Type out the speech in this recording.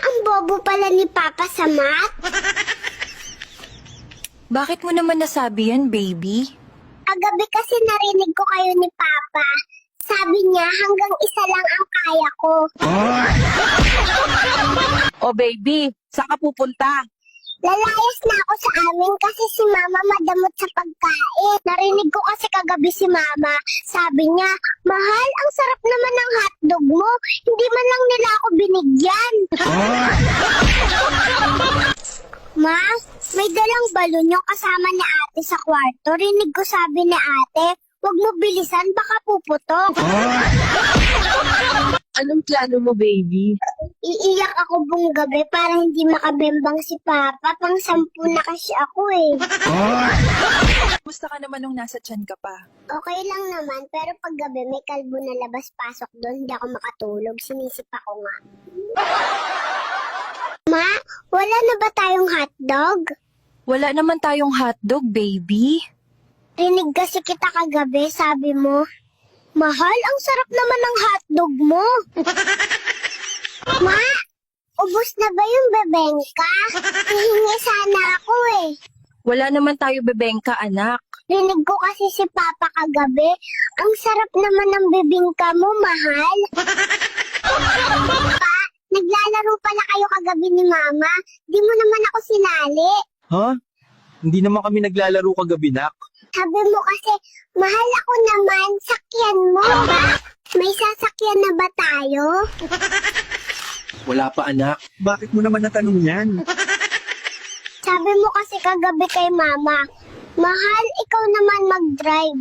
Ang bobo pala ni Papa sa math. Bakit mo naman nasabi yan, baby? Kagabi kasi narinig ko kayo ni Papa. Sabi niya hanggang isa lang ang kaya ko. O baby, saan ka pupunta? Lalayas na ako sa amin kasi si Mama madamot sa pagkain. Narinig ko kasi kagabi si Mama. Sabi niya, mahal, ang sarap naman ng hotdog mo. Hindi man lang nila ako binigyan. Ma, may dalang balon yung kasama ni ate sa kwarto. Rinig ko sabi ni ate, huwag mo bilisan, baka puputok. Anong plano mo, baby? Iiyak ako buong gabi para hindi makabembang si Papa. Pang 10 na kasi ako eh. Kumusta ka naman nung nasa tiyan ka pa? Okay lang naman, pero pag gabi may kalbo na labas-pasok doon, hindi ako makatulog. Sinisip ako nga. Ma, wala na ba tayong hotdog? Wala naman tayong hotdog, baby. Rinig kasi kita kagabi, sabi mo, mahal, ang sarap naman ng hotdog mo. Ma, ubos na ba yung bebengka? Hihingi sana ako eh. Wala naman tayo bebengka, anak. Rinig ko kasi si Papa kagabi, ang sarap naman ng bibingka mo, mahal. Pa, naglalaro pala kayo kagabi ni Mama. Di mo naman ako sinali. Ha? Hindi naman kami naglalaro kagabi, nak. Sabi mo kasi, mahal ako naman, sakyan mo ba? May sasakyan na ba tayo? Wala pa, anak. Bakit mo naman natanong yan? Sabi mo kasi kagabi kay Mama, mahal, ikaw naman mag-drive.